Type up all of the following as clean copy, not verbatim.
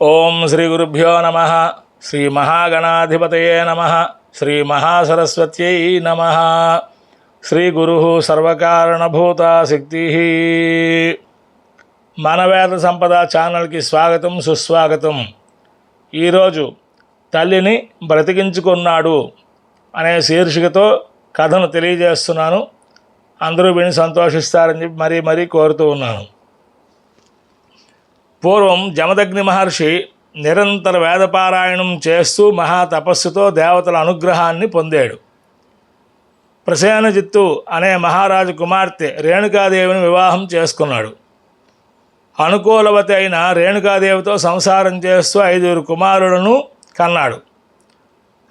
ఓం శ్రీ గురుభ్యో నమః. శ్రీ మహాగణాధిపతయే నమః. శ్రీ మహాసరస్వత్యై నమః. శ్రీ గురు సర్వకారణభూత శక్తి. మనవేద సంపద ఛానల్కి స్వాగతం, సుస్వాగతం. ఈరోజు తల్లిని బ్రతికించుకున్నాడు అనే శీర్షికతో కథను తెలియజేస్తున్నాను. అందరూ విని సంతోషిస్తారని చెప్పి మరీ కోరుతూ ఉన్నాను. పూర్వం జమదగ్ని మహర్షి నిరంతర వేదపారాయణం చేస్తూ మహాతపస్సుతో దేవతల అనుగ్రహాన్ని పొందాడు. ప్రసేనజిత్తు అనే మహారాజు కుమార్తె రేణుకాదేవిని వివాహం చేసుకున్నాడు. అనుకూలవతి అయిన రేణుకాదేవితో సంసారం చేస్తూ 5 కుమారులను కన్నాడు.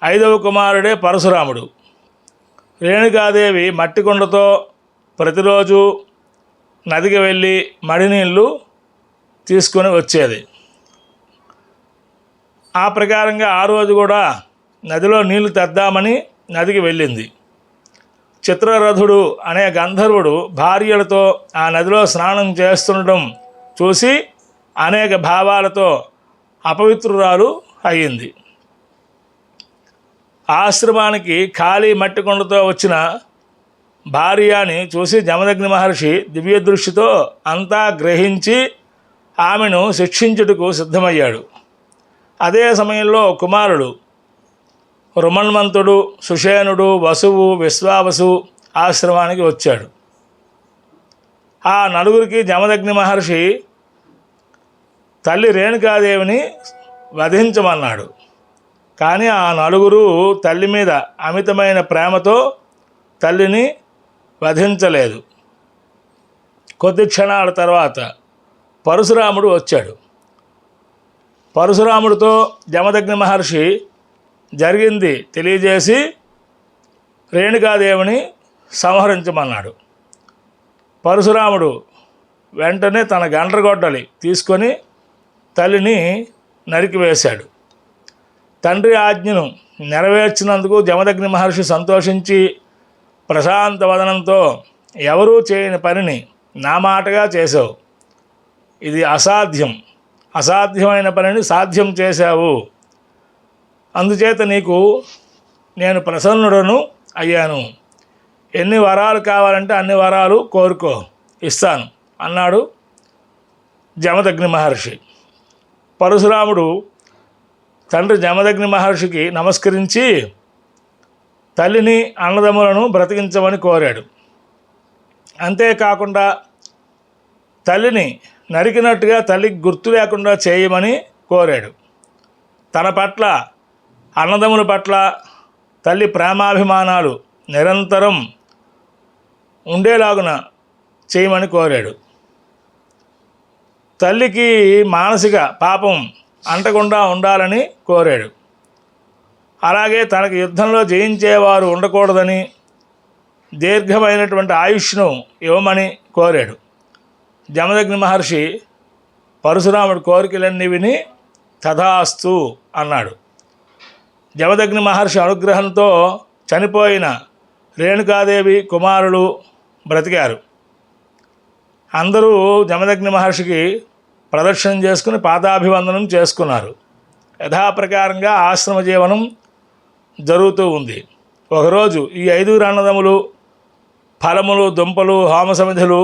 5వ కుమారుడే పరశురాముడు. రేణుకాదేవి మట్టి కుండతో ప్రతిరోజు నదికి వెళ్ళి మడినీళ్ళు తీసుకొని వచ్చేది. ఆ ప్రకారంగా ఆ రోజు కూడా నదిలో నీళ్లు తెద్దామని నదికి వెళ్ళింది. చిత్రరథుడు అనే గంధర్వుడు భార్యలతో ఆ నదిలో స్నానం చేస్తుండడం చూసి అనేక భావాలతో అపవిత్రురాలు అయ్యింది. ఆశ్రమానికి ఖాళీ మట్టి కొండతో వచ్చిన భార్యని చూసి జమదగ్ని మహర్షి దివ్య దృష్టితో అంతా గ్రహించి ఆమెను శిక్షించుటకు సిద్ధమయ్యాడు. అదే సమయంలో కుమారుడు రుమన్వంతుడు, సుషేనుడు, వసువు, విశ్వావసు ఆశ్రమానికి వచ్చాడు. ఆ నలుగురికి జమదగ్ని మహర్షి తల్లి రేణుకాదేవిని వధించమన్నాడు. కానీ ఆ నలుగురు తల్లి మీద అమితమైన ప్రేమతో తల్లిని వధించలేదు. కొద్ది క్షణాల తర్వాత పరశురాముడు వచ్చాడు. పరశురాముడితో జమదగ్ని మహర్షి జరిగింది తెలియజేసి రేణుకాదేవిని సంహరించమన్నాడు. పరశురాముడు వెంటనే తన గండ్రగొడ్డలి తీసుకొని తల్లిని నరికివేశాడు. తండ్రి ఆజ్ఞను నెరవేర్చినందుకు జమదగ్ని మహర్షి సంతోషించి ప్రశాంత వదనంతో, ఎవరూ చేయని పనిని నా మాటగా చేసావు. ఇది అసాధ్యమైన పనిని సాధ్యం చేశావు. అందుచేత నీకు నేను ప్రసన్నుడను అయ్యాను. ఎన్ని వరాలు కావాలంటే అన్ని వరాలు కోరుకో, ఇస్తాను అన్నాడు జమదగ్ని మహర్షి. పరశురాముడు తండ్రి జమదగ్ని మహర్షికి నమస్కరించి తల్లిని, అన్నదమ్ములను బ్రతికించమని కోరాడు. అంతేకాకుండా తల్లిని నరికినట్టుగా తల్లికి గుర్తు లేకుండా చేయమని కోరాడు. తన పట్ల, అన్నదమ్ముల పట్ల తల్లి ప్రేమాభిమానాలు నిరంతరం ఉండేలాగున చేయమని కోరాడు. తల్లికి మానసిక పాపం అంటకుండా ఉండాలని కోరాడు. అలాగే తనకు యుద్ధంలో జయించేవారు ఉండకూడదని, దీర్ఘమైనటువంటి ఆయుష్ను ఇవ్వమని కోరాడు. జమదగ్ని మహర్షి పరశురాముడి కోరికలన్నీ విని తథాస్తు అన్నాడు. జమదగ్ని మహర్షి అనుగ్రహంతో చనిపోయిన రేణుకాదేవి కుమారులు బ్రతికారు. అందరూ జమదగ్ని మహర్షికి ప్రదక్షిణం చేసుకుని పాదాభివందనం చేసుకున్నారు. యథాప్రకారంగా ఆశ్రమ జీవనం జరుగుతూ ఉంది. ఒకరోజు ఈ 5 అన్నదమ్ములు ఫలములు, దుంపలు, హోమ సమిధులు,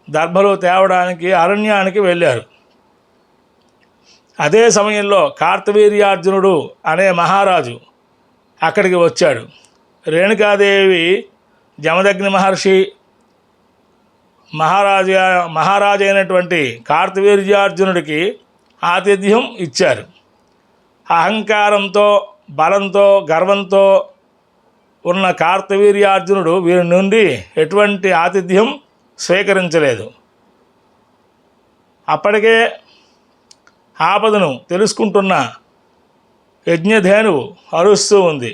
దర్భలు తేవడానికి అరణ్యానికి వెళ్ళారు. అదే సమయంలో కార్తవీర్యార్జునుడు అనే మహారాజు అక్కడికి వచ్చాడు. రేణుకాదేవి జమదగ్ని మహర్షి మహారాజు అయినటువంటి కార్తవీర్యార్జునుడికి ఆతిథ్యం ఇచ్చారు. అహంకారంతో, బలంతో, గర్వంతో ఉన్న కార్తవీర్యార్జునుడు వీరి నుండి ఎటువంటి ఆతిథ్యం స్వీకరించలేదు. అప్పటికే ఆపదను తెలుసుకుంటున్న యజ్ఞధేనువు అరుస్తూ ఉంది.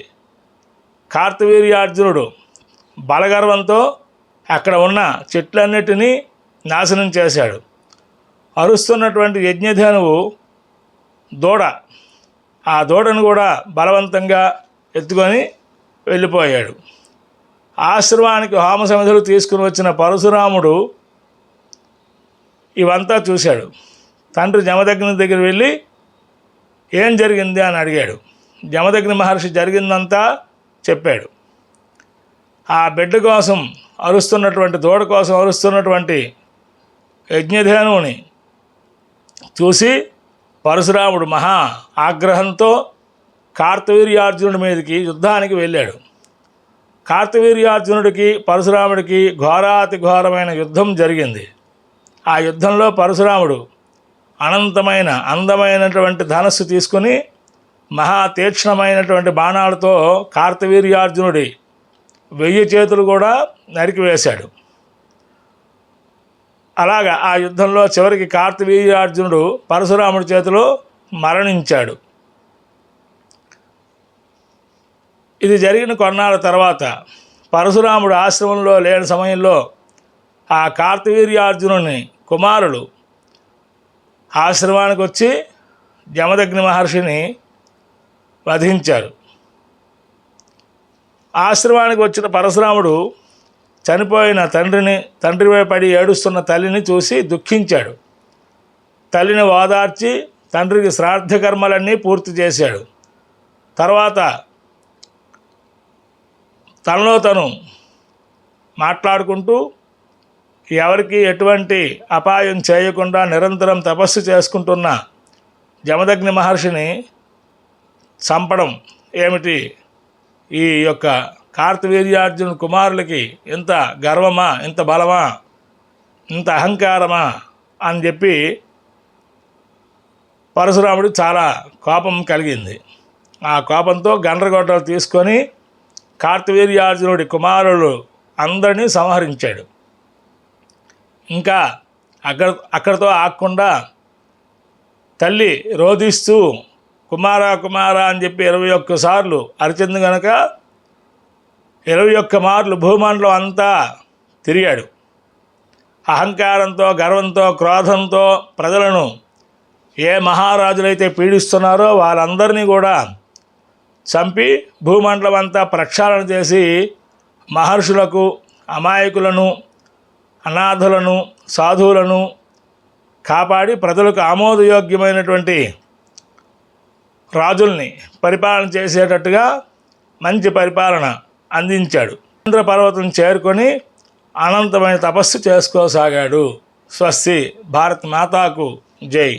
కార్తవీర్యార్జునుడు బలగర్వంతో అక్కడ ఉన్న చెట్లన్నిటినీ నాశనం చేశాడు. అరుస్తున్నటువంటి యజ్ఞధేనువు దూడ, ఆ దూడను కూడా బలవంతంగా ఎత్తుకొని వెళ్ళిపోయాడు. ఆశ్రమానికి హోమ సమిధులు తీసుకుని వచ్చిన పరశురాముడు ఇవంతా చూశాడు. తండ్రి జమదగ్ని దగ్గర వెళ్ళి ఏం జరిగింది అని అడిగాడు. జమదగ్ని మహర్షి జరిగిందంతా చెప్పాడు. ఆ బిడ్డ కోసం అరుస్తున్నటువంటి, దూడ కోసం అరుస్తున్నటువంటి యజ్ఞధేనువుని చూసి పరశురాముడు మహా ఆగ్రహంతో కార్తవీర్యార్జునుడి మీదకి యుద్ధానికి వెళ్ళాడు. కార్తవీర్యార్జునుడికి పరశురాముడికి ఘోరాతి ఘోరమైన యుద్ధం జరిగింది. ఆ యుద్ధంలో పరశురాముడు అందమైనటువంటి ధనస్సు తీసుకుని మహా తీక్ష్ణమైనటువంటి బాణాలతో కార్తవీర్యార్జునుడి 1000 చేతులు కూడా నరికివేశాడు. అలాగా ఆ యుద్ధంలో చివరికి కార్తవీర్యార్జునుడు పరశురాముడి చేతిలో మరణించాడు. ఇది జరిగిన కొన్నాళ్ళ తర్వాత పరశురాముడు ఆశ్రమంలో లేని సమయంలో ఆ కార్తవీర్యార్జునుని కుమారులు ఆశ్రమానికి వచ్చి జమదగ్ని మహర్షిని వధించారు. ఆశ్రమానికి వచ్చిన పరశురాముడు చనిపోయిన తండ్రిపై పడి ఏడుస్తున్న తల్లిని చూసి దుఃఖించాడు. తల్లిని ఓదార్చి తండ్రికి శ్రాద్ధ కర్మలన్నీ పూర్తి చేశాడు. తర్వాత తనలో తను మాట్లాడుకుంటూ ఎవరికి ఎటువంటి అపాయం చేయకుండా నిరంతరం తపస్సు చేసుకుంటున్న జమదగ్ని మహర్షిని చంపడం ఏమిటి, ఈ యొక్క కార్తవీర్యార్జున కుమారులకి ఇంత గర్వమా, ఇంత బలమా, ఇంత అహంకారమా అని చెప్పి పరశురాముడు చాలా కోపం కలిగింది. ఆ కోపంతో గండ్రగొడ్డలు తీసుకొని కార్తవీర్యార్జునుడి కుమారులు అందరినీ సంహరించాడు. ఇంకా అక్కడితో ఆగకుండా తల్లి రోధిస్తూ కుమారా కుమారా అని చెప్పి 21 సార్లు అరిచింది కనుక 21 మార్లు భూమండలం అంతా తిరిగాడు. అహంకారంతో, గర్వంతో, క్రోధంతో ప్రజలను ఏ మహారాజులైతే పీడిస్తున్నారో వాళ్ళందరినీ కూడా చంపి భూమండలం అంతా ప్రక్షాళన చేసి మహర్షులకు, అమాయకులను, అనాథులను, సాధువులను కాపాడి ప్రజలకు ఆమోదయోగ్యమైనటువంటి రాజుల్ని పరిపాలన చేసేటట్టుగా మంచి పరిపాలన అందించాడు. ఇంద్ర పర్వతం చేరుకొని అనంతమైన తపస్సు చేసుకోసాగాడు. స్వస్తి. భారత్ మాతాకు జై.